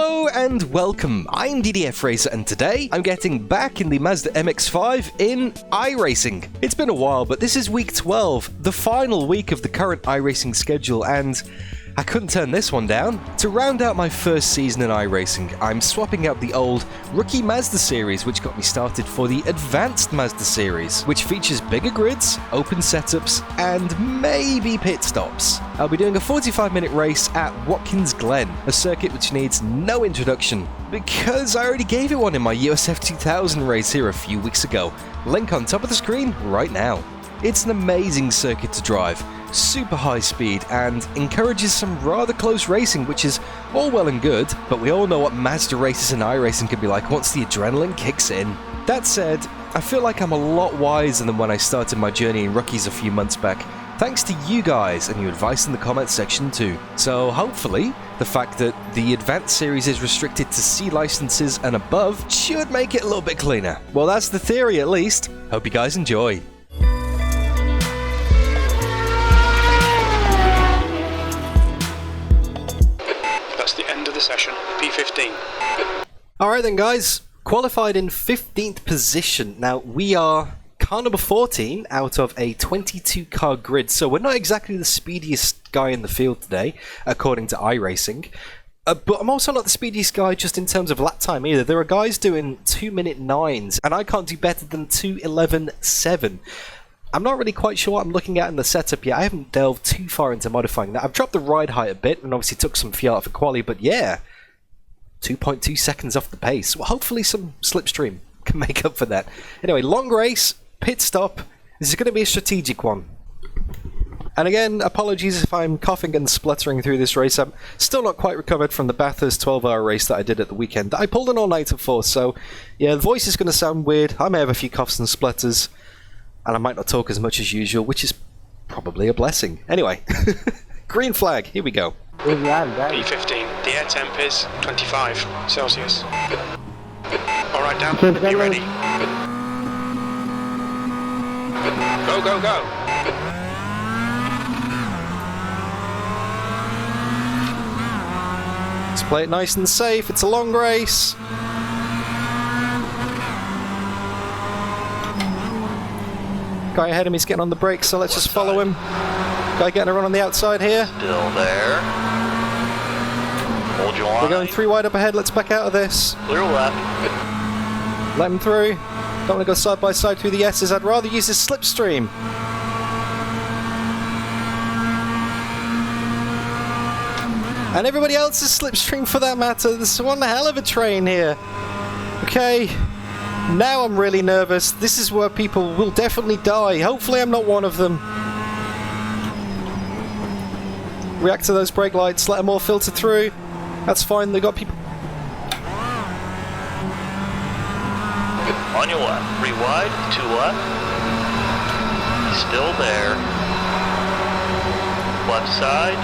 Hello and welcome, I'm DDF Racer and today I'm getting back in the Mazda MX-5 in iRacing. It's been a while, but this is week 12, the final week of the current iRacing schedule, and I couldn't turn this one down. To round out my first season in iRacing, I'm swapping out the old Rookie Mazda series, which got me started, for the Advanced Mazda series, which features bigger grids, open setups, and maybe pit stops. I'll be doing a 45-minute race at Watkins Glen, a circuit which needs no introduction, because I already gave it one in my USF 2000 race here a few weeks ago. Link on top of the screen right now. It's an amazing circuit to drive, super high speed, and encourages some rather close racing, which is all well and good, but we all know what Mazda races and iRacing can be like once the adrenaline kicks in. That said, I feel like I'm a lot wiser than when I started my journey in rookies a few months back, thanks to you guys and your advice in the comments section too. So hopefully, the fact that the Advanced series is restricted to C licenses and above should make it a little bit cleaner. Well, that's the theory at least. Hope you guys enjoy. Session P15. Alright then guys, qualified in 15th position. Now we are car number 14 out of a 22 car grid, so we're not exactly the speediest guy in the field today, according to iRacing. But I'm also not the speediest guy just in terms of lap time either. There are guys doing 2-minute 9s, and I can't do better than 2:11.7. I'm not really quite sure what I'm looking at in the setup yet. I haven't delved too far into modifying that. I've dropped the ride height a bit and obviously took some fuel out for quali, but yeah, 2.2 seconds off the pace. Well, hopefully some slipstream can make up for that. Anyway, long race, pit stop. This is going to be a strategic one. And again, apologies if I'm coughing and spluttering through this race. I'm still not quite recovered from the Bathurst 12-hour race that I did at the weekend. I pulled an all-nighter for, so yeah, the voice is going to sound weird. I may have a few coughs and splutters, and I might not talk as much as usual, which is probably a blessing. Anyway, green flag, here we go. P15, the air temp is 25 Celsius. Alright, Dan, are you ready? Go, go, go! Let's play it nice and safe, it's a long race. Guy ahead of me is getting on the brakes, so let's just follow him. Guy getting a run on the outside here. Still there. Hold your line. We're going 3 wide up ahead, let's back out of this. Clear left. Let him through. Don't want to go side by side through the S's, I'd rather use this slipstream. And everybody else's slipstream for that matter. This is one hell of a train here. Okay. Now I'm really nervous. This is where people will definitely die. Hopefully I'm not one of them. React to those brake lights. Let them all filter through. That's fine. They got people. On your left. 3 wide. 2 left. Still there. Left side.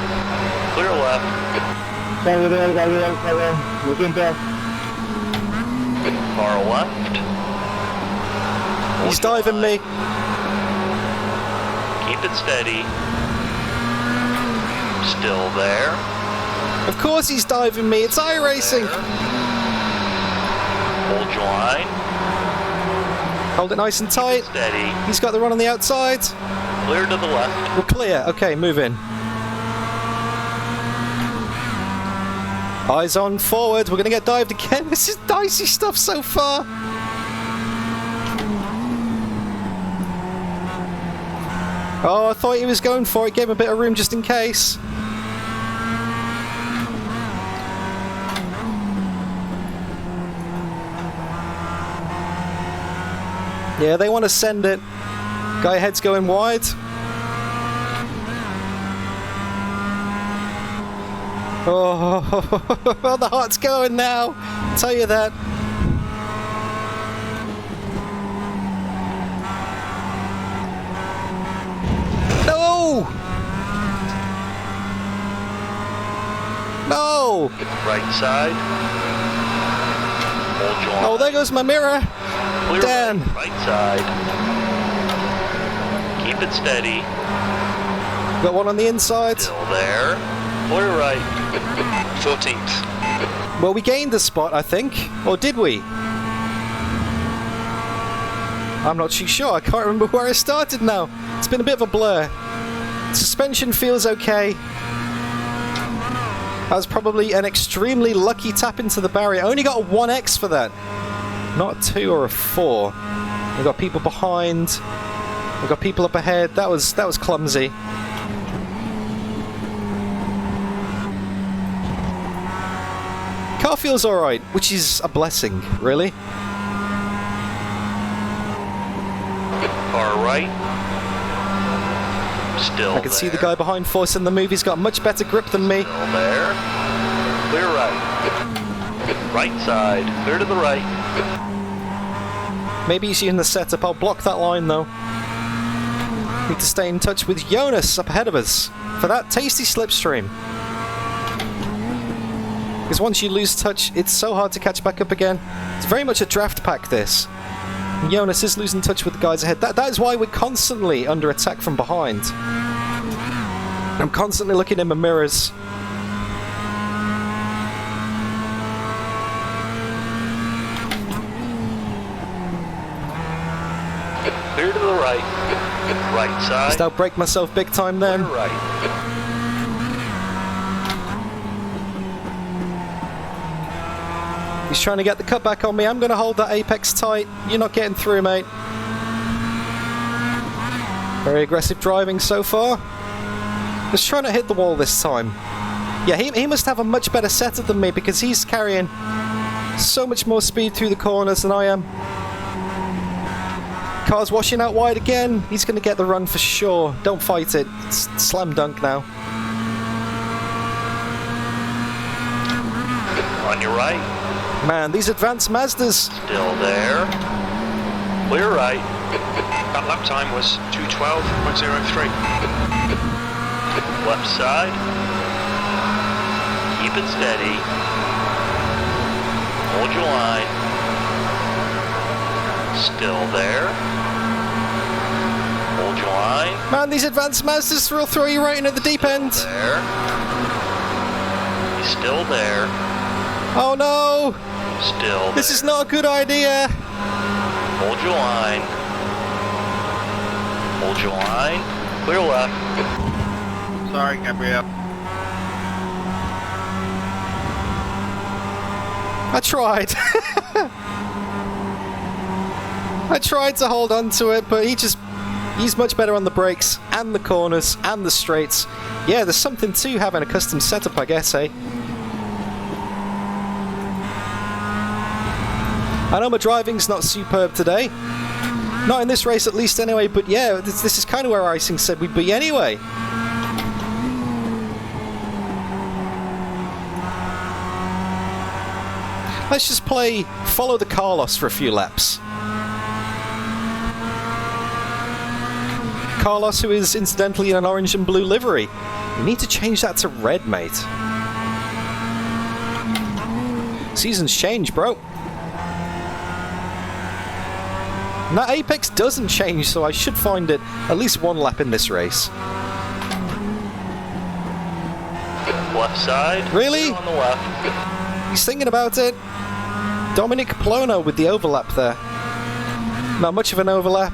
Clear left. Far left. He's diving me. Keep it steady. Still there. Of course he's diving me. It's iRacing. Hold your line. Hold it nice and tight. Steady. He's got the run on the outside. Clear to the left. We're clear. Okay, move in. Eyes on forward. We're going to get dived again. This is dicey stuff so far. Oh, I thought he was going for it. Gave him a bit of room just in case. Yeah, they want to send it. Guy ahead's going wide. Oh, the heart's going now. I'll tell you that. No! No! Right side. Hold your line. Oh, there goes my mirror. Clear Dan. Right side. Keep it steady. Got one on the inside. Still there. Clear right. 14th. Well, we gained a spot, I think. Or did we? I'm not too sure. I can't remember where I started now. It's been a bit of a blur. Suspension feels okay. That was probably an extremely lucky tap into the barrier. I only got a 1x for that. Not a 2 or a 4. We've got people behind. We've got people up ahead. That was clumsy. Car feels alright, which is a blessing, really. Far right. Still I can see the guy behind forcing the move. He's got much better grip than me. Still there. Clear right. Right side. Clear to the right. Maybe he's using the setup. I'll block that line though. Need to stay in touch with Jonas up ahead of us for that tasty slipstream. Because once you lose touch, it's so hard to catch back up again. It's very much a draft pack, this. And Jonas is losing touch with the guys ahead. That is why we're constantly under attack from behind. I'm constantly looking in my mirrors. Clear to the right. Right side. Just outbrake myself big time then. Clear right. He's trying to get the cutback on me. I'm going to hold that apex tight. You're not getting through, mate. Very aggressive driving so far. Just trying to hit the wall this time. Yeah, he must have a much better setup than me because he's carrying so much more speed through the corners than I am. Car's washing out wide again. He's going to get the run for sure. Don't fight it. It's slam dunk now. On your right. Man, these Advanced Mazdas. Still there. Clear right. That lap time was 2:12.03. Left side. Keep it steady. Hold your line. Still there. Hold your line. Man, these Advanced Mazdas will throw you right into the deep end. There. He's still there. Oh no! Still there. This is not a good idea. Hold your line. Hold your line. Clear left. Sorry, Gabrielle. I tried. I tried to hold on to it, but he's much better on the brakes and the corners and the straights. Yeah, there's something to having a custom setup, I guess, eh? I know my driving's not superb today. Not in this race at least anyway, but yeah, this is kind of where iRacing said we'd be anyway. Let's just play follow the Carlos for a few laps. Carlos, who is incidentally in an orange and blue livery. You need to change that to red, mate. Seasons change, bro. And that apex doesn't change, so I should find it at least one lap in this race. Left side. Really? On the left. He's thinking about it. Dominic Plono with the overlap there. Not much of an overlap.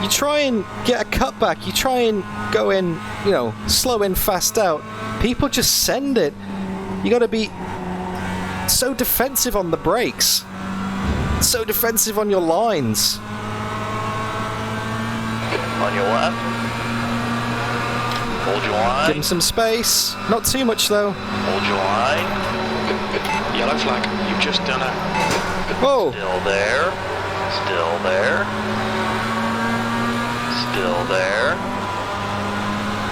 You try and get a cutback, you try and go in, you know, slow in, fast out. People just send it. You gotta be so defensive on the brakes. So defensive on your lines. On your left. Hold your line. Give him some space. Not too much though. Hold your line. Yellow flag, you've just done it. Whoa! Still there. Still there. Still there.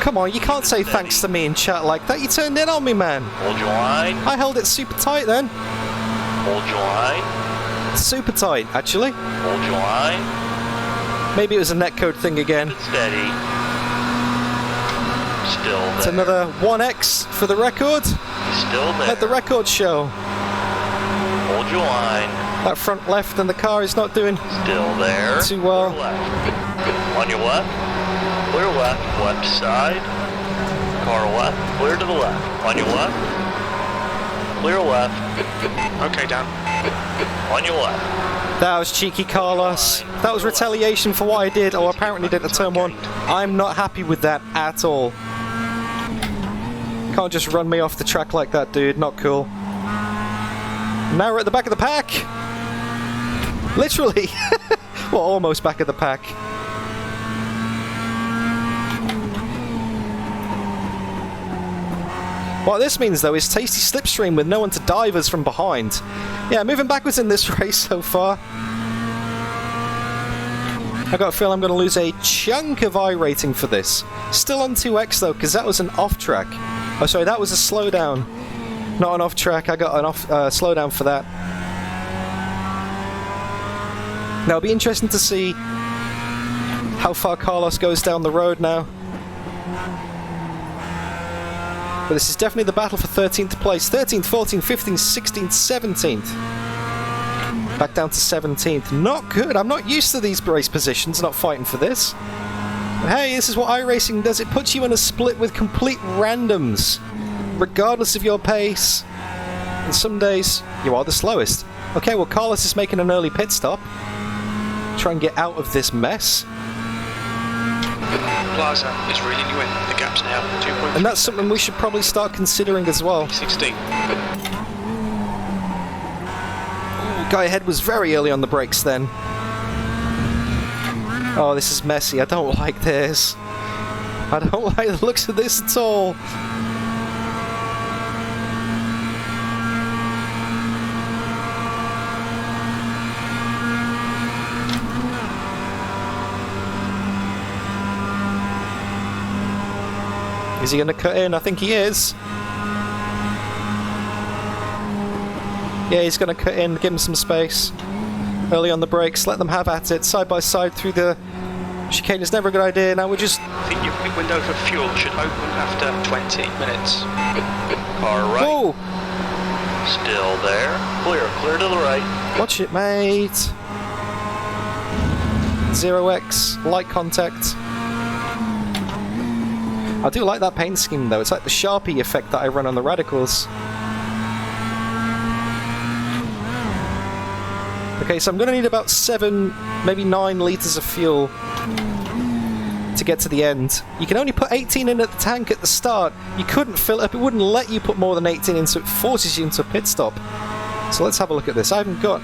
Come on, you can't say thanks to me in chat like that. You turned in on me, man. Hold your line. I held it super tight then. Hold your line. Super tight, actually. Hold your line. Maybe it was a netcode thing again. Keep it steady. Still there. It's another 1x for the record. Still there. Let the record show. Hold your line. That front left and the car is not doing Still there. too well. Clear left. On your left. Clear left. Left side. Car left. Clear to the left. On your left. clear left. Okay, Dan. On your left. That was cheeky, Carlos. That was retaliation for what I did, or apparently did at turn 1. I'm not happy with that at all. Can't just run me off the track like that, dude. Not cool. Now we're at the back of the pack. Literally. Well, almost back of the pack. What this means, though, is tasty slipstream with no one to dive us from behind. Yeah, moving backwards in this race so far. I got a feel I'm going to lose a chunk of iRating for this. Still on 2x, though, because that was an off-track. Oh, sorry, that was a slowdown. Not an off-track, I got an slowdown for that. Now, it'll be interesting to see how far Carlos goes down the road now. But this is definitely the battle for 13th place. 13th, 14th, 15th, 16th, 17th. Back down to 17th. Not good. I'm not used to these race positions, not fighting for this. But hey, this is what iRacing does. It puts you in a split with complete randoms, regardless of your pace. And some days, you are the slowest. Okay, well, Carlos is making an early pit stop. Try and get out of this mess. Plaza is reeling you in. The gap's now 2.3. And that's something we should probably start considering as well. 16. Guy ahead was very early on the brakes then. Oh, this is messy. I don't like this. I don't like the looks of this at all. Is he going to cut in? I think he is. Yeah, he's going to cut in, give him some space. Early on the brakes, let them have at it. Side by side through the chicane is never a good idea. Now we're just... I think your quick window for fuel should open after 20 minutes. Car right. Oh! Still there. Clear to the right. Watch it, mate. 0x, light contact. I do like that paint scheme though. It's like the Sharpie effect that I run on the radicals. Okay, so I'm going to need about 7, maybe 9 litres of fuel to get to the end. You can only put 18 in at the tank at the start. You couldn't fill it up. It wouldn't let you put more than 18 in, so it forces you into a pit stop. So let's have a look at this. I haven't got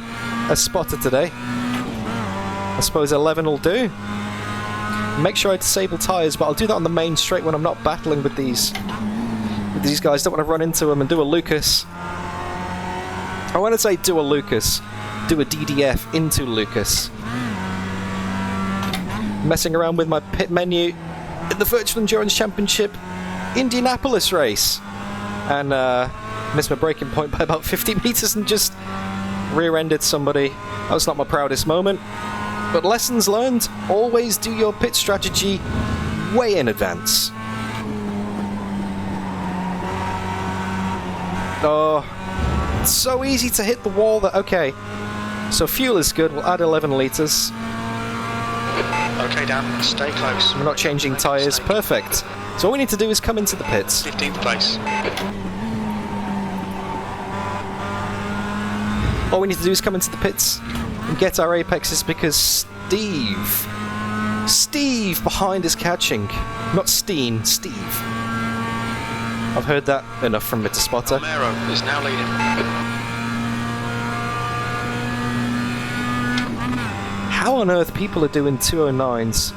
a spotter today. I suppose 11 will do. Make sure I disable tyres, but I'll do that on the main straight when I'm not battling with these guys. Don't want to run into them and do a Lucas. I want to say do a Lucas. Do a DDF into Lucas. Messing around with my pit menu in the Virtual Endurance Championship Indianapolis race. And missed my braking point by about 50 meters and just rear-ended somebody. That was not my proudest moment. But lessons learned, always do your pit strategy way in advance. Oh, it's so easy to hit the wall that, okay. So fuel is good, we'll add 11 litres. Okay, Dan, stay close. We're not changing tyres, perfect. So all we need to do is come into the pits. 15th place. All we need to do is come into the pits and get our apexes because Steve behind is catching. Not Steen, Steve. I've heard that enough from Mr. Spotter. Romero is now leading. How on earth people are doing 209s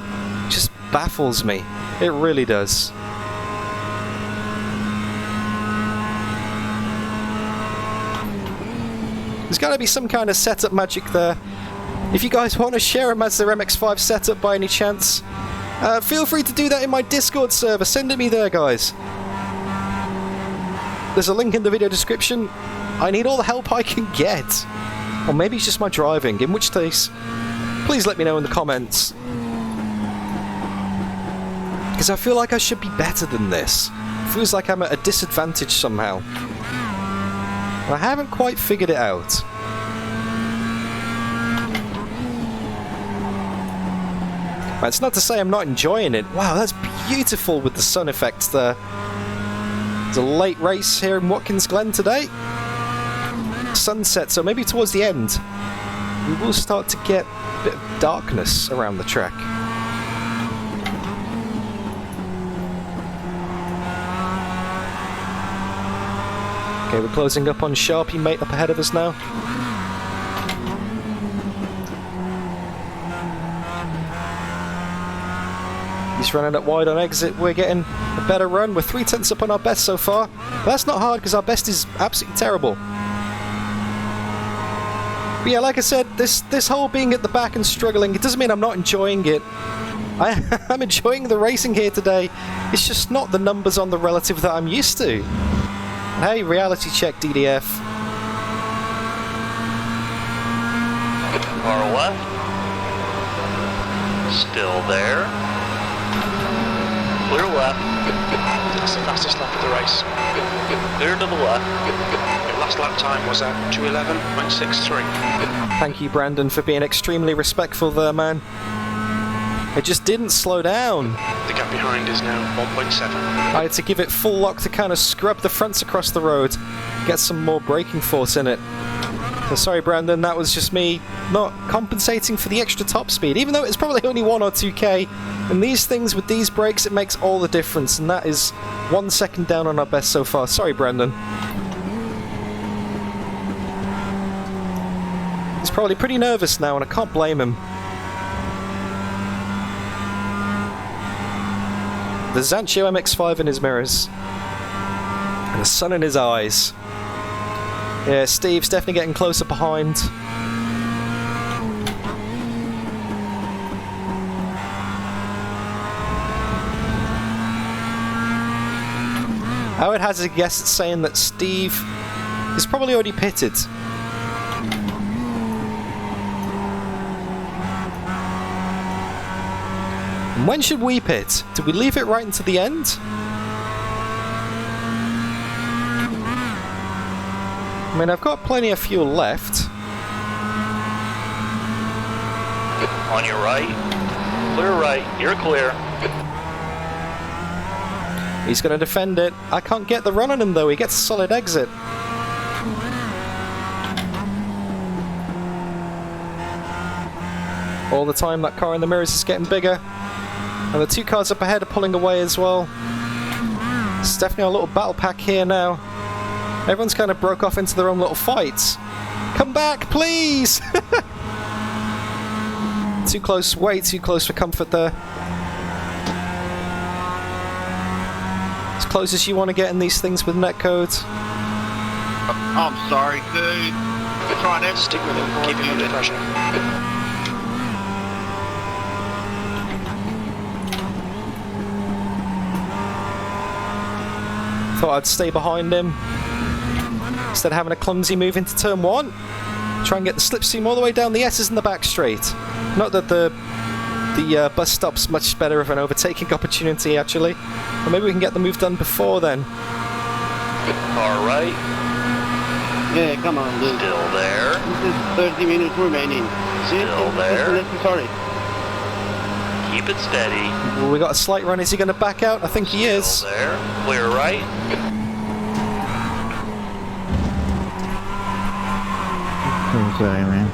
just baffles me. It really does. There's got to be some kind of setup magic there. If you guys want to share a Mazda MX-5 setup by any chance, feel free to do that in my Discord server. Send it me there, guys. There's a link in the video description. I need all the help I can get. Or maybe it's just my driving, in which case, please let me know in the comments. Because I feel like I should be better than this. It feels like I'm at a disadvantage somehow. I haven't quite figured it out. It's not to say I'm not enjoying it. Wow, that's beautiful with the sun effects there. It's a late race here in Watkins Glen today. sunset, so maybe towards the end we will start to get a bit of darkness around the track. Okay, we're closing up on Sharpie, mate, up ahead of us now. He's running it wide on exit. We're getting a better run. We're 3/10 up on our best so far. But that's not hard because our best is absolutely terrible. But yeah, like I said, this whole being at the back and struggling, it doesn't mean I'm not enjoying it. I'm enjoying the racing here today. It's just not the numbers on the relative that I'm used to. Hey, reality check, DDF. Far left. Still there. Clear left. That's the fastest lap of the race. Clear to the left. Your last lap time was at 2:11.63. Thank you, Brandon, for being extremely respectful there, man. It just didn't slow down. The gap behind is now 1.7. I had to give it full lock to kind of scrub the fronts across the road, get some more braking force in it. So sorry, Brandon, that was just me not compensating for the extra top speed, even though it's probably only 1 or 2k. And these things with these brakes, it makes all the difference, and that is 1 second down on our best so far. Sorry, Brandon. He's probably pretty nervous now, and I can't blame him. The Zancho MX-5 in his mirrors. And the sun in his eyes. Yeah, Steve's definitely getting closer behind. I would hazard a guess at saying that Steve is probably already pitted. And when should we pit? Do we leave it right until the end? I mean, I've got plenty of fuel left. On your right. Clear right. You're clear. He's going to defend it. I can't get the run on him though. He gets a solid exit. All the time that car in the mirrors is getting bigger. And the two cars up ahead are pulling away as well. It's definitely a little battle pack here now. Everyone's kind of broke off into their own little fights. Come back, please! Too close, way too close for comfort there. As close as you want to get in these things with netcodes. I'm sorry, dude. I'm trying to Stick with him, keep him under pressure. Thought I'd stay behind him. Instead of having a clumsy move into turn 1. Try and get the slipstream all the way down the S's in the back straight. Not that the bus stop's much better of an overtaking opportunity, actually. Or maybe we can get the move done before then. Far right. Yeah, come on, dude. Still there. This is 30 minutes remaining. Still there. Sorry. Keep it steady. Well, we got a slight run. Is he going to back out? I think he is. Still there. Clear right. Sorry, man.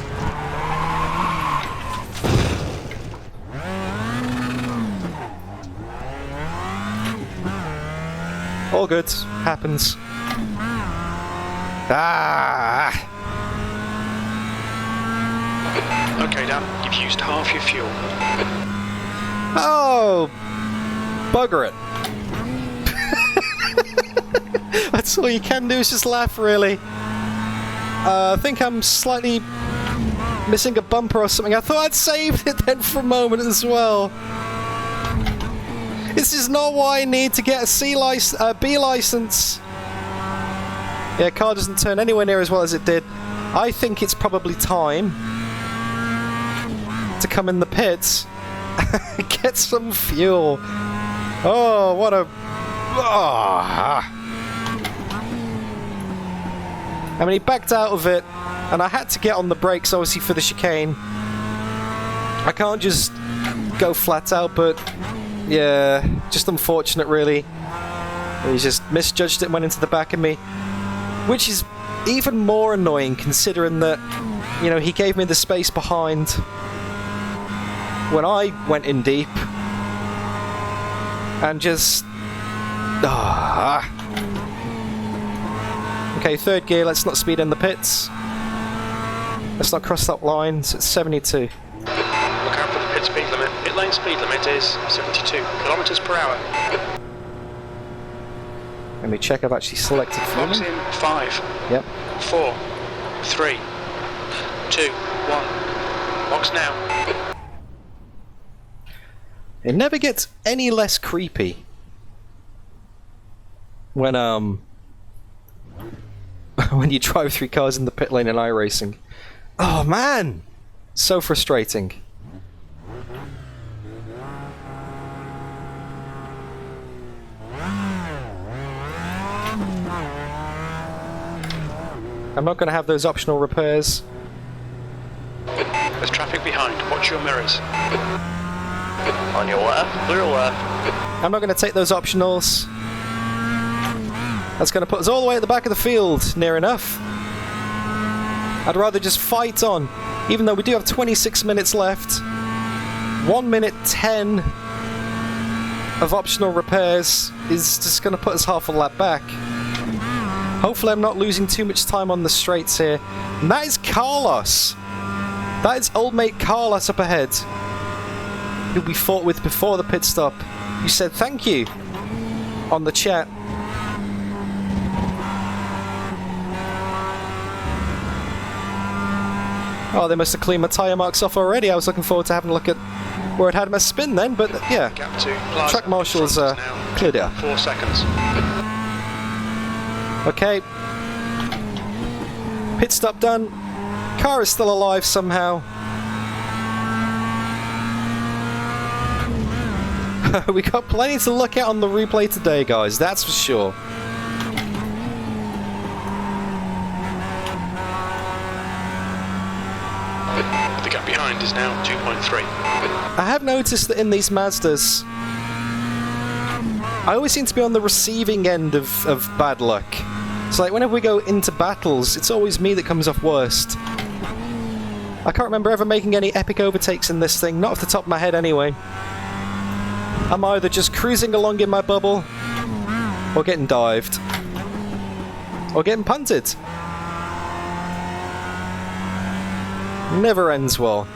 All good. Happens. Ah! Okay, Dan, you've used half your fuel. Oh! Bugger it. That's all you can do is just laugh, really. I think I'm slightly missing a bumper or something. I thought I'd saved it then for a moment as well. This is not why I need to get a B license. Yeah, car doesn't turn anywhere near as well as it did. I think it's probably time to come in the pits and get some fuel. Oh, what a... Oh. I mean, he backed out of it, and I had to get on the brakes, obviously, for the chicane. I can't just go flat out, but yeah, just unfortunate, really. He just misjudged it and went into the back of me, which is even more annoying considering that, you know, he gave me the space behind when I went in deep. And just... Okay, third gear, let's not speed in the pits. Let's not cross that line, so it's 72. Look out for the pit speed limit. Pit lane speed limit is 72 kilometers per hour. Let me check I've actually selected Box Fleming. in 5, Yep. 4, 3, 2, 1. Box now. It never gets any less creepy when when you drive 3 cars in the pit lane in iRacing. Oh man! So frustrating. I'm not going to have those optional repairs. There's traffic behind. Watch your mirrors. On your left, clear left. I'm not going to take those optionals. That's going to put us all the way at the back of the field, near enough. I'd rather just fight on, even though we do have 26 minutes left. 1 minute 10 of optional repairs is just going to put us half a lap back. Hopefully I'm not losing too much time on the straights here. And that is Carlos. That is old mate Carlos up ahead, who we fought with before the pit stop. You said thank you on the chat. Oh, they must have cleaned my tyre marks off already. I was looking forward to having a look at where it had my spin then, but yeah. Gap to Plaza. Track marshals cleared it up. 4 seconds. Okay. Pit stop done. Car is still alive somehow. We got plenty to look at on the replay today, guys, that's for sure. The gap behind is now 2.3. I have noticed that in these Mazdas, I always seem to be on the receiving end of bad luck. So like whenever we go into battles, it's always me that comes off worst. I can't remember ever making any epic overtakes in this thing, not off the top of my head anyway. I'm either just cruising along in my bubble, or getting dived, or getting punted. Never ends well.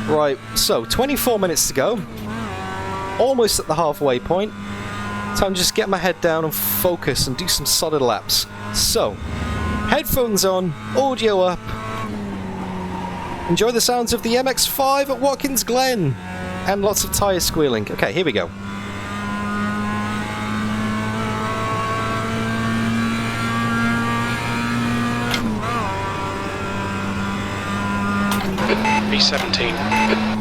Right, so 24 minutes to go. Almost at the halfway point. Time to just get my head down and focus and do some solid laps. So, headphones on, audio up. Enjoy the sounds of the MX-5 at Watkins Glen. And lots of tyre squealing. Okay, here we go. B17.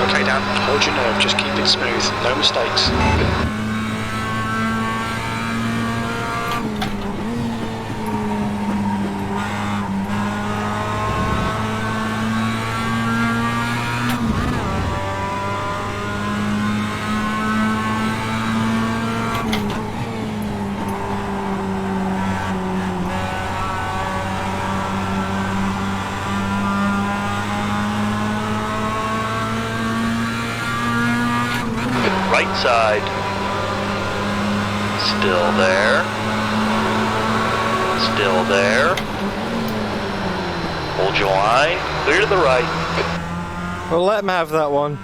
Okay, Dan, hold your nerve, just keep it smooth, no mistakes. Right side. Still there. Still there. Hold your line. Clear to the right. Well, let him have that one.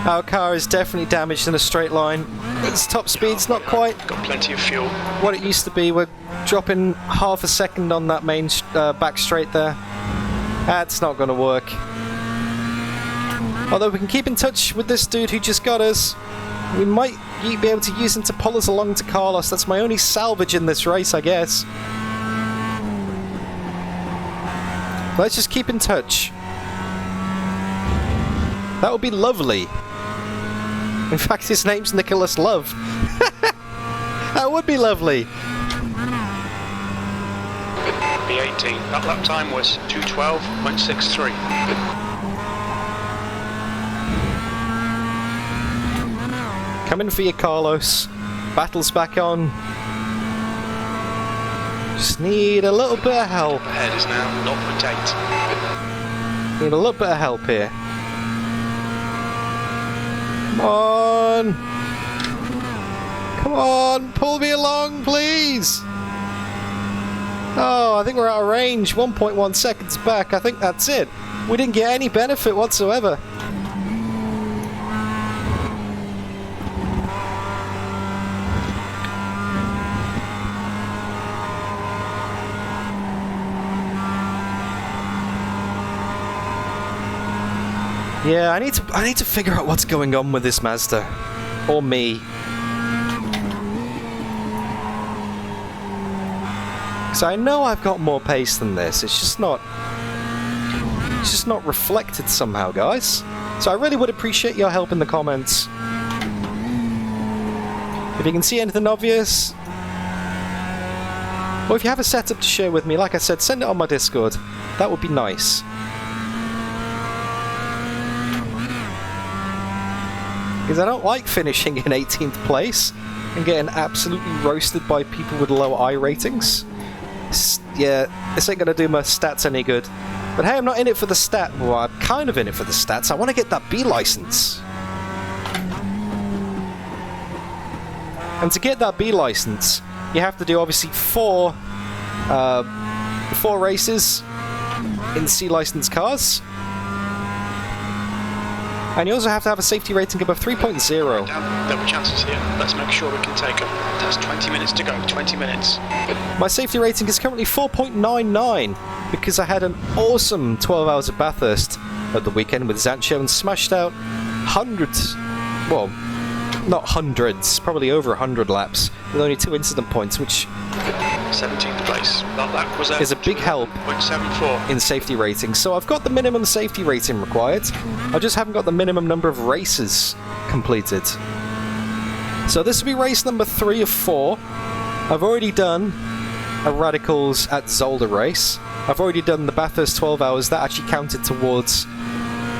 Our car is definitely damaged in a straight line. Its top speed's not quite Got plenty of fuel. what it used to be. We're dropping half a second on that main back straight there. That's not going to work. Although we can keep in touch with this dude who just got us. We might be able to use him to pull us along to Carlos. That's my only salvage in this race, I guess. Let's just keep in touch. That would be lovely. In fact, his name's Nicholas Love. That would be lovely. B18. That lap time was 2:12.63. Coming for you, Carlos. Battle's back on. Just need a little bit of help. Ahead is now 0.8. Need a little bit of help here. Come on! Come on, pull me along, please! Oh, I think we're out of range. 1.1 seconds back. I think that's it. We didn't get any benefit whatsoever. Yeah, I need to figure out what's going on with this Mazda. Or me. Because I know I've got more pace than this. It's just not reflected somehow, guys. So I really would appreciate your help in the comments. If you can see anything obvious, or if you have a setup to share with me, like I said, send it on my Discord. That would be nice. Because I don't like finishing in 18th place and getting absolutely roasted by people with low I ratings. Yeah, this ain't gonna do my stats any good. But hey, I'm not in it for the stat. Well, I'm kind of in it for the stats. I want to get that B license. And to get that B license, you have to do obviously four races in C license cars. And you also have to have a safety rating above 3.0. There were chances here. Let's make sure we can take them. There's 20 minutes to go. 20 minutes. My safety rating is currently 4.99 because I had an awesome 12 hours of Bathurst at the weekend with Zancho and smashed out hundreds, well, not hundreds, probably over 100 laps with only 2 incident points, which 17th place. That lap was is a big help 0.74 in safety rating. So I've got the minimum safety rating required. I just haven't got the minimum number of races completed. So this will be race number 3 of 4. I've already done a Radicals at Zolder race. I've already done the Bathurst 12 hours. That actually counted towards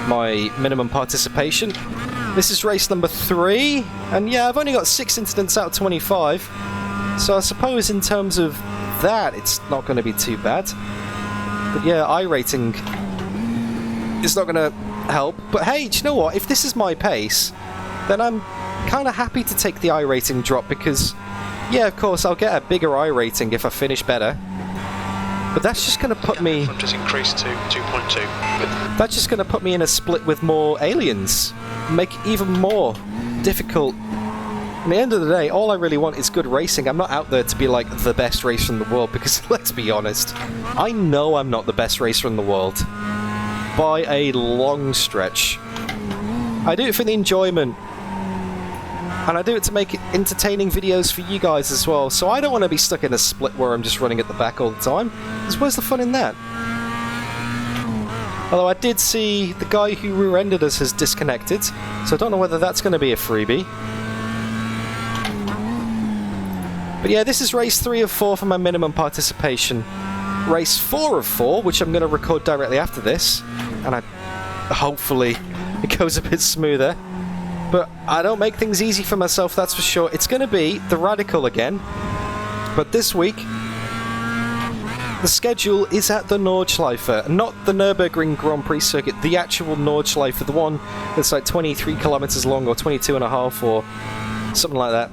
my minimum participation. This is race number 3. And yeah, I've only got 6 incidents out of 25. So I suppose in terms of that, it's not going to be too bad. But yeah, I rating is not going to help. But hey, do you know what? If this is my pace, then I'm kind of happy to take the I rating drop because, yeah, of course, I'll get a bigger I rating if I finish better. But that's just going to put me... front has increased to 2.2. That's just going to put me in a split with more aliens. Make it even more difficult. At the end of the day, all I really want is good racing. I'm not out there to be like the best racer in the world because, let's be honest, I know I'm not the best racer in the world. By a long stretch. I do it for the enjoyment. And I do it to make entertaining videos for you guys as well. So I don't want to be stuck in a split where I'm just running at the back all the time. Because where's the fun in that? Although I did see the guy who rear-ended us has disconnected. So I don't know whether that's going to be a freebie. But yeah, this is race 3 of 4 for my minimum participation. Race 4 of 4, which I'm going to record directly after this. And hopefully it goes a bit smoother. But I don't make things easy for myself, that's for sure. It's going to be the Radical again. But this week, the schedule is at the Nordschleife. Not the Nürburgring Grand Prix circuit, the actual Nordschleife. The one that's like 23 kilometers long or 22 and a half or something like that.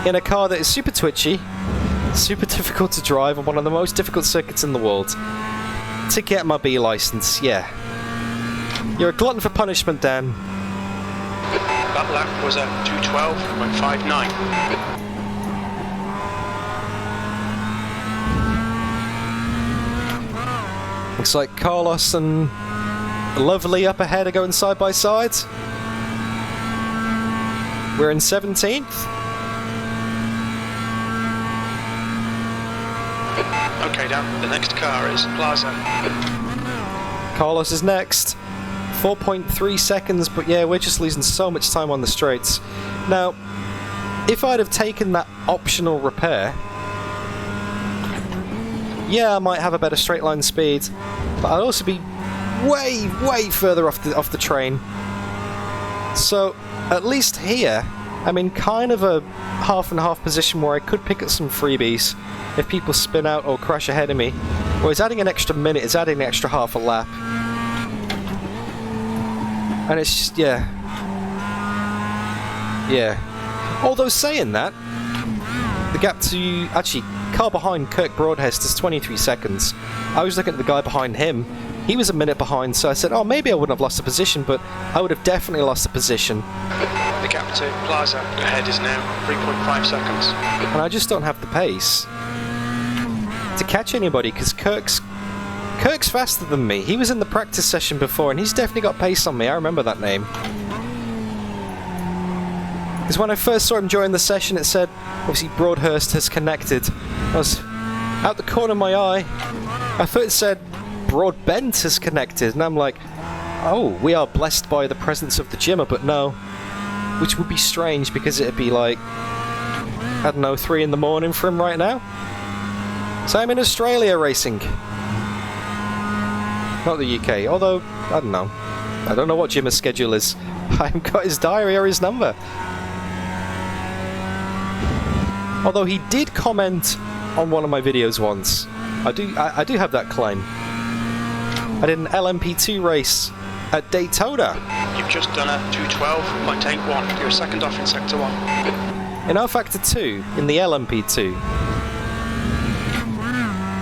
In a car that is super twitchy, super difficult to drive, on one of the most difficult circuits in the world. To get my B license, yeah. You're a glutton for punishment, Dan. That lap was at 2:12.59. Looks like Carlos and Lovely up ahead are going side by side. We're in 17th. Okay, Dan, the next car is Plaza. Carlos is next. 4.3 seconds, but yeah, we're just losing so much time on the straights. Now, if I'd have taken that optional repair, yeah, I might have a better straight line speed, but I'd also be way, way further off the train. So, at least here, I'm in kind of a half and half position where I could pick up some freebies if people spin out or crash ahead of me. Whereas adding an extra minute is adding an extra half a lap. And it's just, yeah. Although saying that, the gap to, actually, car behind Kirk Broadhurst is 23 seconds. I was looking at the guy behind him. He was a minute behind, so I said, oh, maybe I wouldn't have lost the position, but I would have definitely lost the position. The gap to Plaza ahead is now 3.5 seconds. And I just don't have the pace to catch anybody, because Kirk's faster than me. He was in the practice session before, and he's definitely got pace on me. I remember that name. Because when I first saw him join the session, it said, obviously, Broadhurst has connected. I was out the corner of my eye. I thought it said, Broadbent has connected. And I'm like, oh, we are blessed by the presence of the Jimmer, but no. Which would be strange, because it'd be like, I don't know, 3 in the morning for him right now. So I'm in Australia racing. Not the UK, although, I don't know. I don't know what Jimmer's schedule is. I haven't got his diary or his number. Although he did comment on one of my videos once. I do have that claim. I did an LMP2 race at Daytona. You've just done a 212.81. You're second off in Sector 1. In R Factor 2, in the LMP2.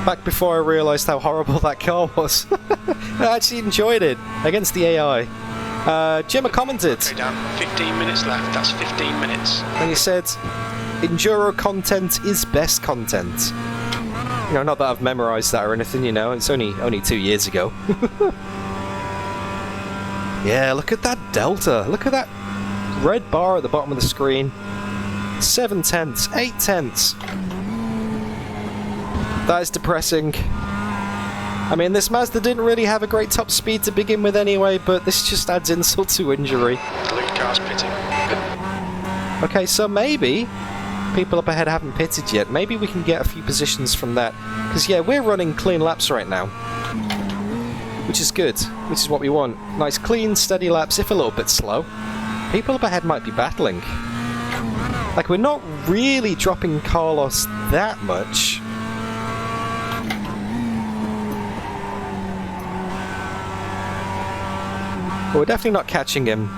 Back before I realised how horrible that car was. I actually enjoyed it against the AI. Jimmer commented. Okay, Dan, 15 minutes left. That's 15 minutes. And he said, Enduro content is best content. You know, not that I've memorised that or anything, you know, it's only 2 years ago. Yeah, look at that delta. Look at that red bar at the bottom of the screen. 7 tenths, 8 tenths. That is depressing. I mean, this Mazda didn't really have a great top speed to begin with anyway, but this just adds insult to injury. The lead car's pitting. Okay, so maybe people up ahead haven't pitted yet. Maybe we can get a few positions from that. Because, yeah, we're running clean laps right now. Which is good. Which is what we want. Nice, clean, steady laps, if a little bit slow. People up ahead might be battling. Like, we're not really dropping Carlos that much. But we're definitely not catching him.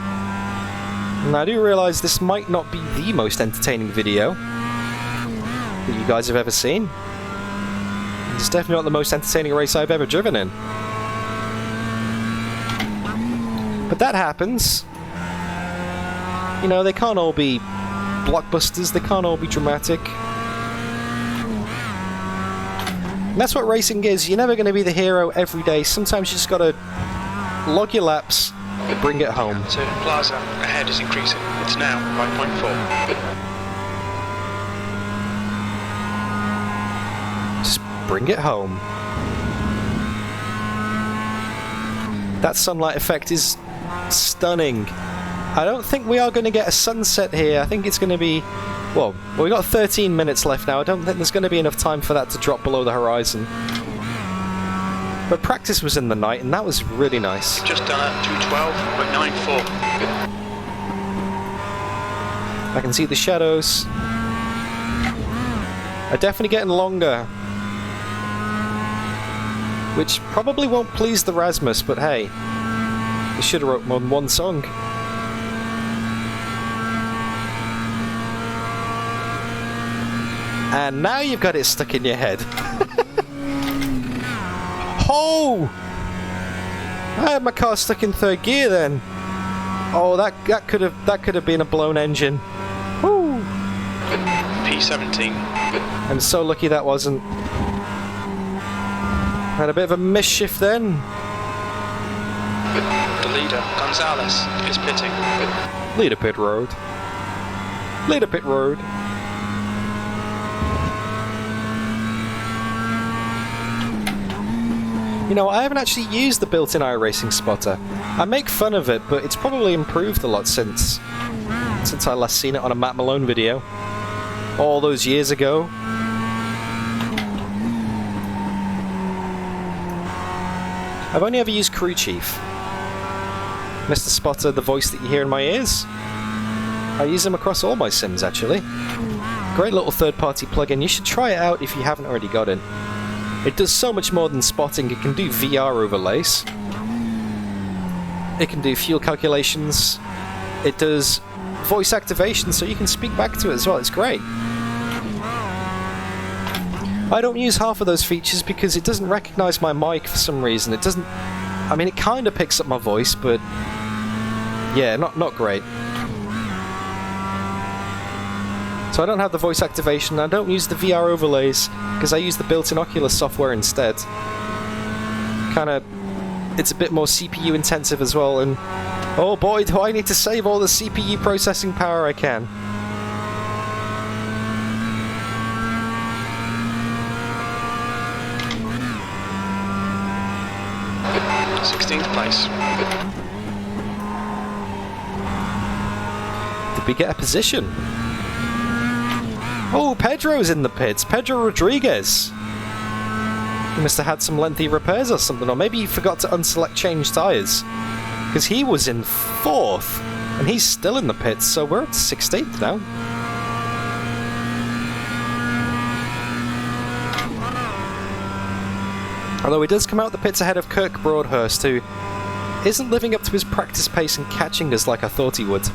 And I do realise this might not be the most entertaining video that you guys have ever seen. It's definitely not the most entertaining race I've ever driven in. But that happens. You know, they can't all be blockbusters, they can't all be dramatic. And that's what racing is. You're never going to be the hero every day. Sometimes you just got to log your laps, bring it home. So Plaza ahead is increasing. It's now 5.4. Just bring it home. That sunlight effect is stunning. I don't think we are going to get a sunset here. I think it's going to be... Well, we've got 13 minutes left now. I don't think there's going to be enough time for that to drop below the horizon. But practice was in the night, and that was really nice. Just done a 212.94. I can see the shadows. Are definitely getting longer. Which probably won't please the Rasmus, but hey. They should have wrote more than one song. And now you've got it stuck in your head. Oh! I had my car stuck in third gear then. Oh, that could have been a blown engine. Woo! P17. I'm so lucky that wasn't. Had a bit of a mischief then. The leader, Gonzalez, is pitting. Leader pit road. Leader pit road. You know, I haven't actually used the built-in iRacing spotter. I make fun of it, but it's probably improved a lot since I last seen it on a Matt Malone video. All those years ago. I've only ever used Crew Chief. Mr. Spotter, the voice that you hear in my ears. I use him across all my sims, actually. Great little third-party plugin. You should try it out if you haven't already got it. It does so much more than spotting. It can do VR overlays. It can do fuel calculations. It does voice activation, so you can speak back to it as well. It's great. I don't use half of those features because it doesn't recognize my mic for some reason. It doesn't... I mean, it kind of picks up my voice, but... yeah, not great. So I don't have the voice activation. I don't use the VR overlays because I use the built-in Oculus software instead. It's a bit more CPU intensive as well, and oh boy, do I need to save all the CPU processing power I can. Sixteenth place. Did we get a position? Oh, Pedro's in the pits. Pedro Rodriguez. He must have had some lengthy repairs or something, or maybe he forgot to unselect change tyres. Because he was in 4th, and he's still in the pits, so we're up to 16th now. Although he does come out the pits ahead of Kirk Broadhurst, who isn't living up to his practice pace and catching us like I thought he would.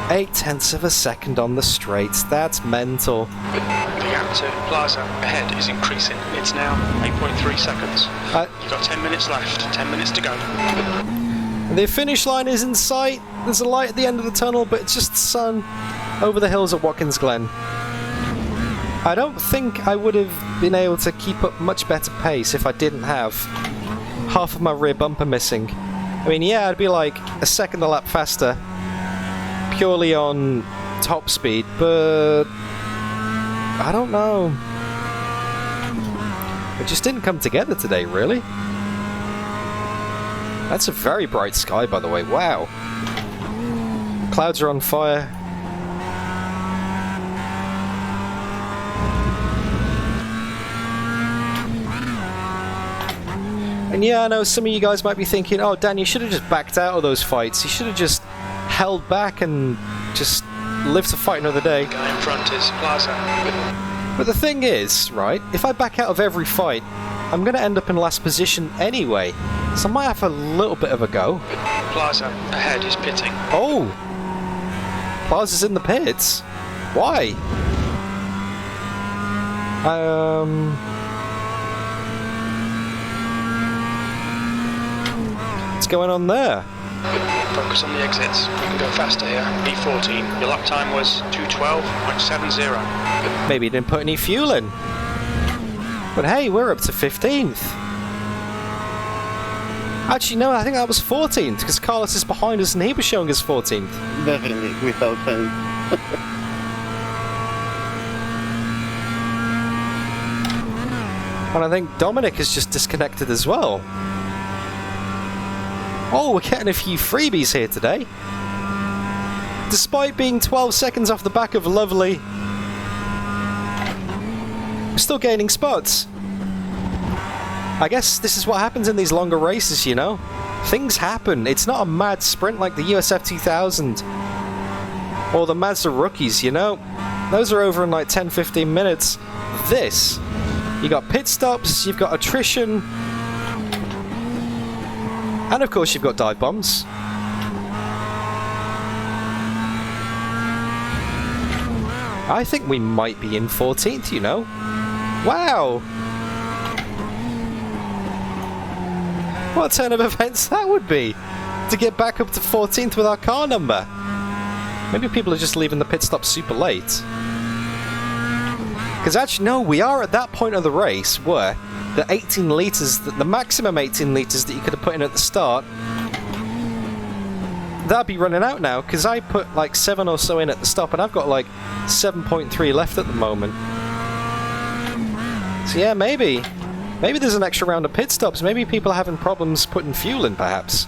.8 of a second on the straights. That's mental. The gap to Plaza ahead is increasing. It's now 8.3 seconds. You've got 10 minutes left. 10 minutes to go. The finish line is in sight. There's a light at the end of the tunnel, but it's just the sun over the hills at Watkins Glen. I don't think I would have been able to keep up much better pace if I didn't have half of my rear bumper missing. I mean, yeah, I'd be like a second a lap faster purely on top speed, but I don't know. It just didn't come together today, really. That's a very bright sky, by the way. Wow. Clouds are on fire. And yeah, I know some of you guys might be thinking, oh, Dan, you should have just backed out of those fights. You should have just held back and just lived to fight another day. Guy in front is Plaza. But the thing is, right, if I back out of every fight, I'm going to end up in last position anyway. So I might have a little bit of a go. Plaza ahead is pitting. Oh! Plaza's in the pits? Why? What's going on there? Focus on the exits. You can go faster here. B14. Your lap time was 2:12.70. Maybe he didn't put any fuel in. But hey, we're up to 15th. Actually, no, I think that was 14th, because Carlos is behind us and he was showing us 14th. Definitely, without him. And I think Dominic has just disconnected as well. Oh, we're getting a few freebies here today. Despite being 12 seconds off the back of Lovely, we're still gaining spots. I guess this is what happens in these longer races, you know? Things happen. It's not a mad sprint like the USF 2000 or the Mazda rookies, you know? Those are over in like 10-15 minutes. This, you got pit stops, you've got attrition, and of course you've got dive bombs. I think we might be in 14th, you know? Wow! What turn of events that would be! to get back up to 14th with our car number. Maybe people are just leaving the pit stop super late. Because actually, no, we are at that point of the race where the 18 litres, the maximum 18 litres that you could have put in at the start, that'd be running out now, because I put like 7 or so in at the stop, and I've got like 7.3 left at the moment. So yeah, maybe there's an extra round of pit stops. Maybe people are having problems putting fuel in, perhaps.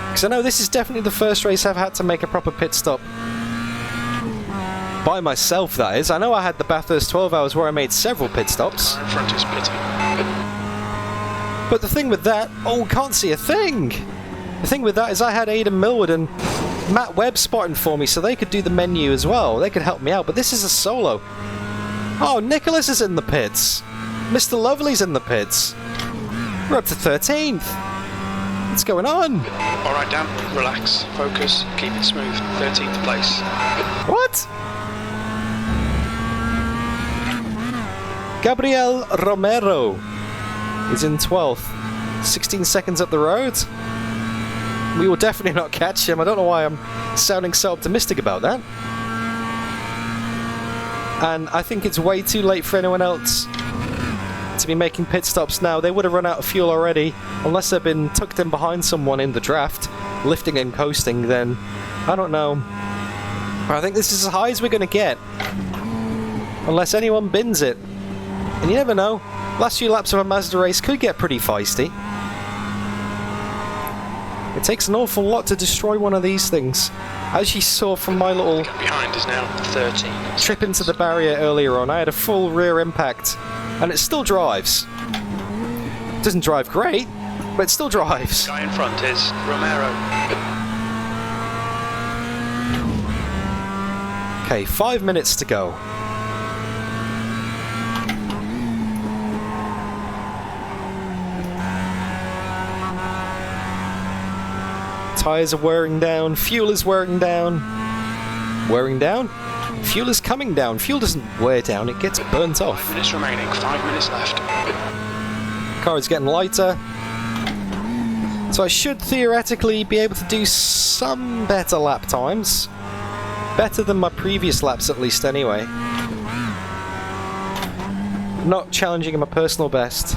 Because I know this is definitely the first race I've had to make a proper pit stop. By myself, that is. I know I had the Bathurst 12 hours where I made several pit stops. In front is pitting. But the thing with that... Oh, can't see a thing! The thing with that is I had Aidan Millward and Matt Webb spotting for me, so they could do the menu as well. They could help me out, but this is a solo. Oh, Nicholas is in the pits. Mr. Lovely's in the pits. We're up to 13th. What's going on? Alright, Dan, relax, focus, keep it smooth. 13th place. What? Gabriel Romero is in 12th. 16 seconds up the road. We will definitely not catch him. I don't know why I'm sounding so optimistic about that. And I think it's way too late for anyone else to be making pit stops now. They would have run out of fuel already, unless they've been tucked in behind someone in the draft, lifting and coasting. Then I don't know. I think this is as high as we're going to get, unless anyone bins it. And you never know. Last few laps of a Mazda race could get pretty feisty. It takes an awful lot to destroy one of these things. As you saw from my little behind is now 13. trip into the barrier earlier on, I had a full rear impact, and it still drives. It doesn't drive great, but it still drives. Guy in front is Romero. Okay, 5 minutes to go. Tyres are wearing down, fuel is wearing down. Wearing down? Fuel is coming down. Fuel doesn't wear down, it gets burnt off. 5 minutes remaining, 5 minutes left. Car is getting lighter. So I should theoretically be able to do some better lap times. Better than my previous laps at least anyway. Not challenging my personal best.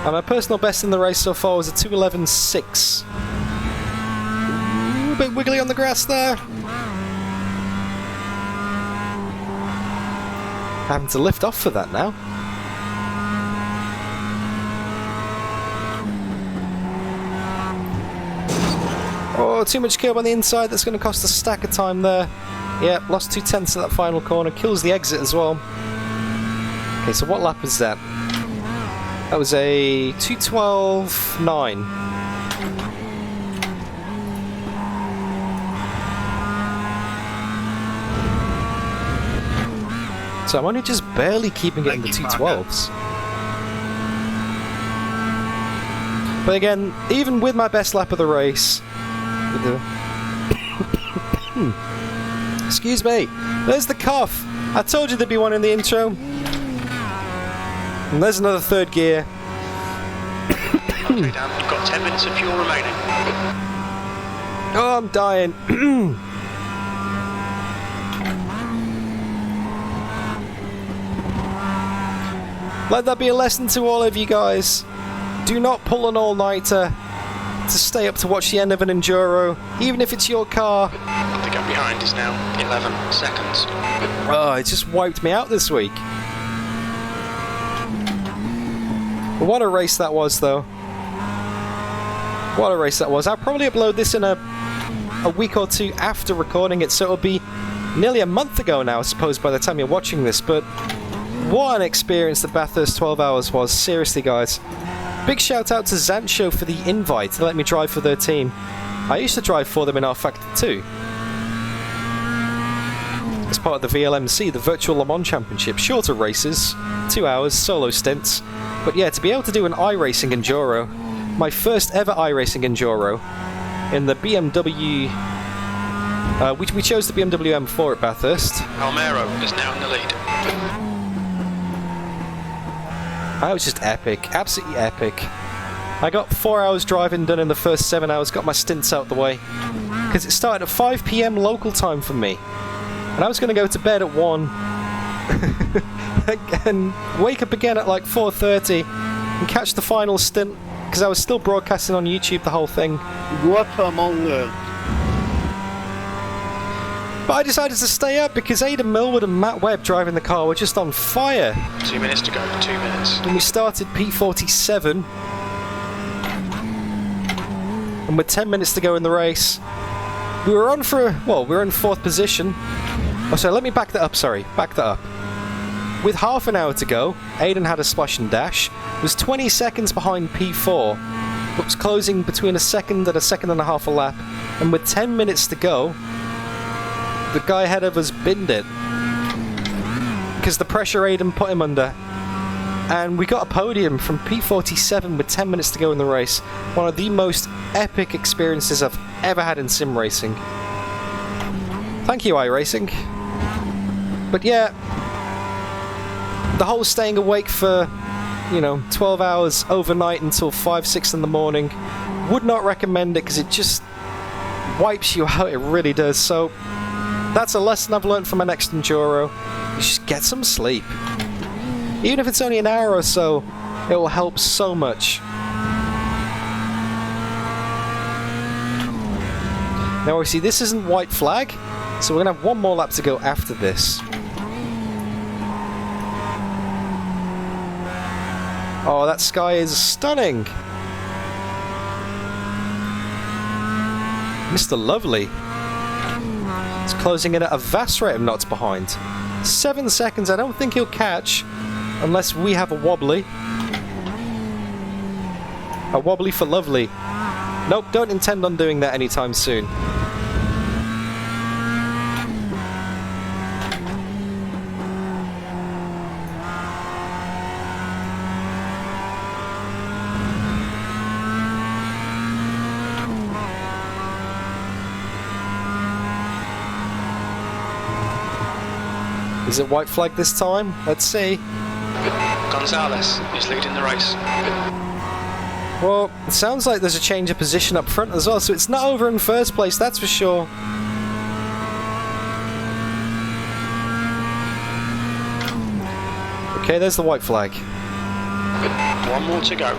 And my personal best in the race so far was a 2:11.6. A bit wiggly on the grass there. Having to lift off for that now. Oh, too much curb on the inside. That's going to cost a stack of time there. Yeah, lost 2/10 at that final corner. Kills the exit as well. Okay, so what lap was that? That was a 2:12.9. So I'm only just barely keeping it in the 2:12s. But again, even with my best lap of the race, with the excuse me, there's the cough. I told you there'd be one in the intro. And there's another third gear. Okay, Dan, you've got 10 minutes of fuel remaining. Oh, I'm dying. Let that be a lesson to all of you guys. Do not pull an all-nighter to stay up to watch the end of an Enduro, even if it's your car. The gap behind is now 11 seconds. Oh, it just wiped me out this week. But what a race that was, though. What a race that was. I'll probably upload this in a week or two after recording it, so it'll be nearly a month ago now, I suppose, by the time you're watching this. But what an experience the Bathurst 12 hours was. Seriously, guys. Big shout out to Zancho for the invite to let me drive for their team. I used to drive for them in R-Factor 2. As part of the VLMC, the Virtual Le Mans Championship. Shorter races, 2 hours, solo stints. But yeah, to be able to do an iRacing Enduro, my first ever iRacing Enduro, in the BMW... we chose the BMW M4 at Bathurst. Romero is now in the lead. That was just epic, absolutely epic. I got 4 hours driving done in the first 7 hours, got my stints out the way. Because it started at 5 PM local time for me. And I was going to go to bed at 1. and wake up again at like 4:30 and catch the final stint. Because I was still broadcasting on YouTube the whole thing. Guatemala. But I decided to stay up because Aidan Millwood and Matt Webb driving the car were just on fire. 2 minutes to go, 2 minutes. And we started P47. And with 10 minutes to go in the race, we were on for, well, we were in 4th position. Oh, sorry, let me back that up, back that up. With half an hour to go, Aidan had a splash and dash, was 20 seconds behind P4, but was closing between a second and a half a lap, and with 10 minutes to go, the guy ahead of us binned it. Because the pressure Aidan put him under. And we got a podium from P47 with 10 minutes to go in the race. One of the most epic experiences I've ever had in sim racing. Thank you, iRacing. But yeah, the whole staying awake for, 12 hours overnight until 5, 6 in the morning, would not recommend it because it just wipes you out, it really does. So that's a lesson I've learned from my next Enduro. You just get some sleep. Even if it's only an hour or so, it will help so much. Now obviously this isn't white flag, so we're going to have one more lap to go after this. Oh, that sky is stunning! Mr. Lovely. It's closing in at a vast rate of knots behind. 7 seconds, I don't think he'll catch, unless we have a wobbly. A wobbly for Lovely. Nope, don't intend on doing that anytime soon. Is it white flag this time? Let's see. Gonzalez is leading the race. Well, it sounds like there's a change of position up front as well, so it's not over in first place, that's for sure. Okay, there's the white flag. One more to go.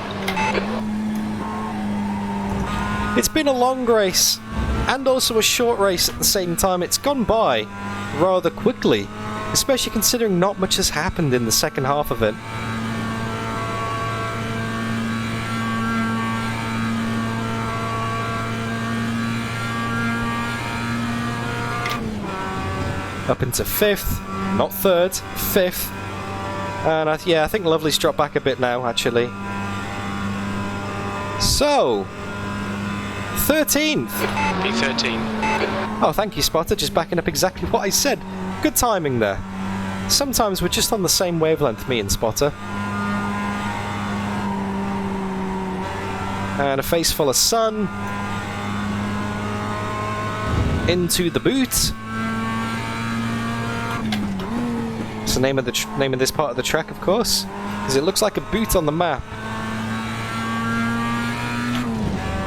It's been a long race, and also a short race at the same time. It's gone by rather quickly, especially considering not much has happened in the second half of it. Up into 5th, not 3rd, 5th. And I think Lovely's dropped back a bit now, actually. So, 13th. P13. Oh, thank you, Spotter, just backing up exactly what I said. Good timing there. Sometimes we're just on the same wavelength, me and Spotter. And a face full of sun. Into the boot. It's the name of this part of the track, of course, because it looks like a boot on the map.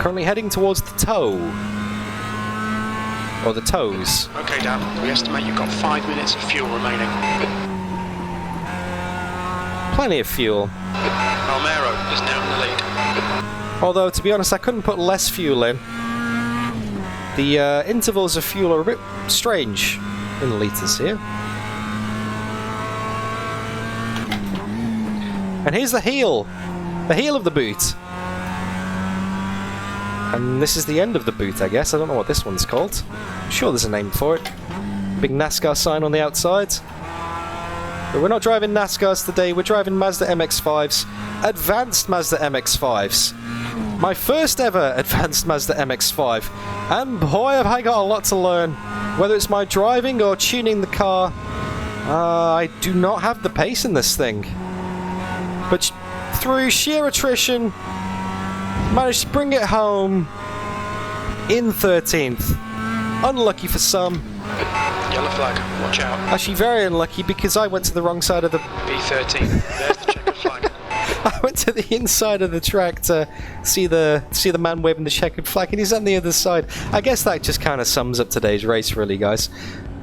Currently heading towards the toe. Or the toes. Okay, Dan, we estimate you've got 5 minutes of fuel remaining. Plenty of fuel. Almero is now in the lead. Although, to be honest, I couldn't put less fuel in. The intervals of fuel are a bit strange in litres here. And here's the heel of the boot. And this is the end of the boot, I guess. I don't know what this one's called. I'm sure there's a name for it. Big NASCAR sign on the outside. But we're not driving NASCARs today, we're driving Mazda MX-5s. Advanced Mazda MX-5s. My first ever Advanced Mazda MX-5. And boy, have I got a lot to learn. Whether it's my driving or tuning the car, I do not have the pace in this thing. But through sheer attrition, managed to bring it home in 13th. Unlucky for some. Yellow flag, watch out. Actually very unlucky because I went to the wrong side of the... B13, there's the checkered flag. I went to the inside of the track to see the man waving the checkered flag, and he's on the other side. I guess that just kind of sums up today's race, really, guys.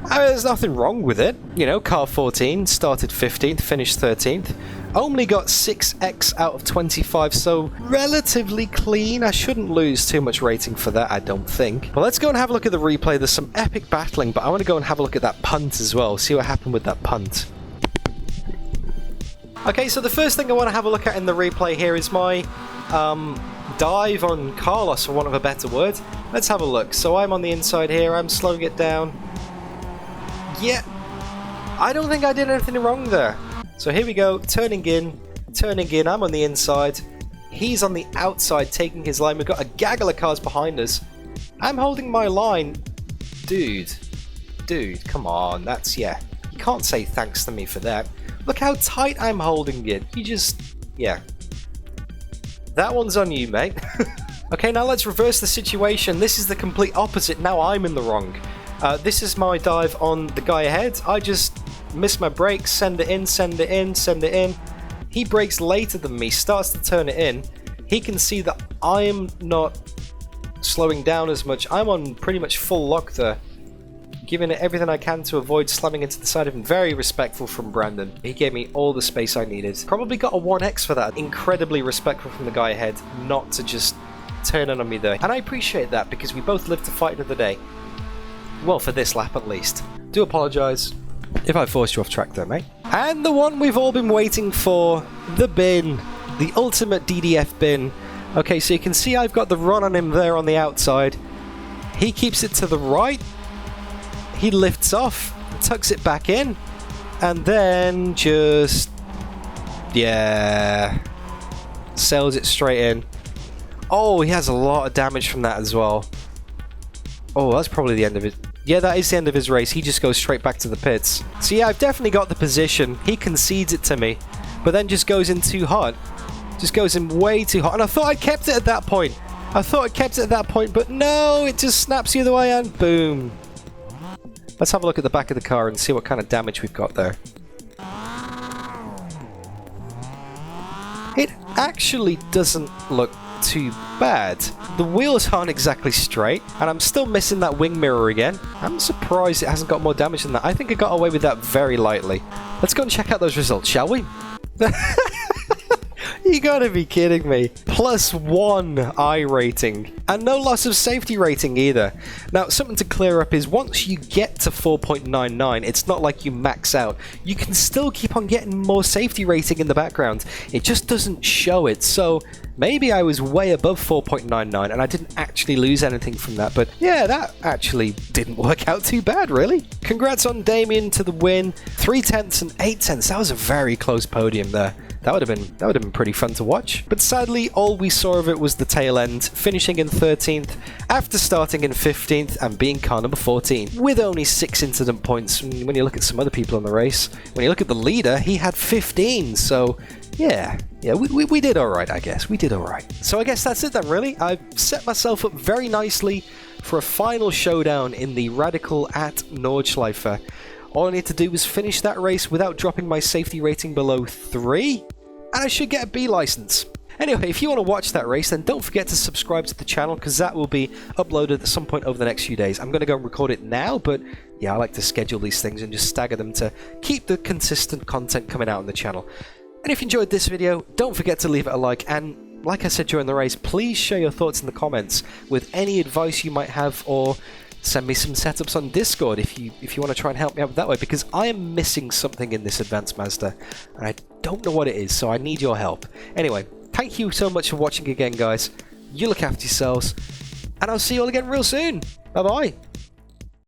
I mean, there's nothing wrong with it. You know, car 14 started 15th, finished 13th. Only got 6x out of 25, so relatively clean. I shouldn't lose too much rating for that, I don't think. Well, let's go and have a look at the replay. There's some epic battling, but I want to go and have a look at that punt as well, see what happened with that punt. Okay, so the first thing I want to have a look at in the replay here is my dive on Carlos, for want of a better word. Let's have a look. So I'm on the inside here, I'm slowing it down. Yeah, I don't think I did anything wrong there. So here we go, turning in, I'm on the inside. He's on the outside taking his line. We've got a gaggle of cars behind us. I'm holding my line. Dude, come on, that's, yeah. You can't say thanks to me for that. Look how tight I'm holding it. You just, yeah. That one's on you, mate. Okay, now let's reverse the situation. This is the complete opposite. Now I'm in the wrong. This is my dive on the guy ahead. I just miss my brakes, send it in, send it in, send it in. He brakes later than me, starts to turn it in. He can see that I am not slowing down as much. I'm on pretty much full lock there, giving it everything I can to avoid slamming into the side of him. Very respectful from Brandon. He gave me all the space I needed. Probably got a 1x for that. Incredibly respectful from the guy ahead, not to just turn in on me there. And I appreciate that, because we both live to fight another day. Well, for this lap at least. Do apologise if I forced you off track there, mate. And the one we've all been waiting for, the bin. The ultimate DDF bin. Okay, so you can see I've got the run on him there on the outside. He keeps it to the right. He lifts off, tucks it back in, and then just, yeah, sails it straight in. Oh, he has a lot of damage from that as well. Oh, that's probably the end of it. Yeah, that is the end of his race. He just goes straight back to the pits. So yeah, I've definitely got the position. He concedes it to me, but then just goes in too hot. Just goes in way too hot. And I thought I kept it at that point. But no, it just snaps the other way and boom. Let's have a look at the back of the car and see what kind of damage we've got there. It actually doesn't look too bad. The wheels aren't exactly straight, and I'm still missing that wing mirror again. I'm surprised it hasn't got more damage than that. I think I got away with that very lightly. Let's go and check out those results, shall we? You gotta be kidding me. +1 I rating. And no loss of safety rating either. Now, something to clear up is once you get to 4.99, it's not like you max out. You can still keep on getting more safety rating in the background. It just doesn't show it. So maybe I was way above 4.99 and I didn't actually lose anything from that. But yeah, that actually didn't work out too bad, really. Congrats on Damien to the win. 3/10 and 8/10. That was a very close podium there. That would have been pretty fun to watch. But sadly, all we saw of it was the tail end, finishing in 13th after starting in 15th and being car number 14 with only 6 incident points. When you look at some other people in the race, when you look at the leader, he had 15. So yeah, we did all right, I guess. We did all right. So I guess that's it then, really. I've set myself up very nicely for a final showdown in the Radical at Nordschleife. All I need to do is finish that race without dropping my safety rating below 3, and I should get a B license. Anyway, if you want to watch that race, then don't forget to subscribe to the channel, because that will be uploaded at some point over the next few days. I'm going to go and record it now, but yeah, I like to schedule these things and just stagger them to keep the consistent content coming out on the channel. And if you enjoyed this video, don't forget to leave it a like, and like I said during the race, please share your thoughts in the comments with any advice you might have, or send me some setups on Discord if you want to try and help me out that way, because I am missing something in this Advanced Mazda and I don't know what it is, so I need your help. Anyway, thank you so much for watching again, guys. You look after yourselves, and I'll see you all again real soon. Bye bye.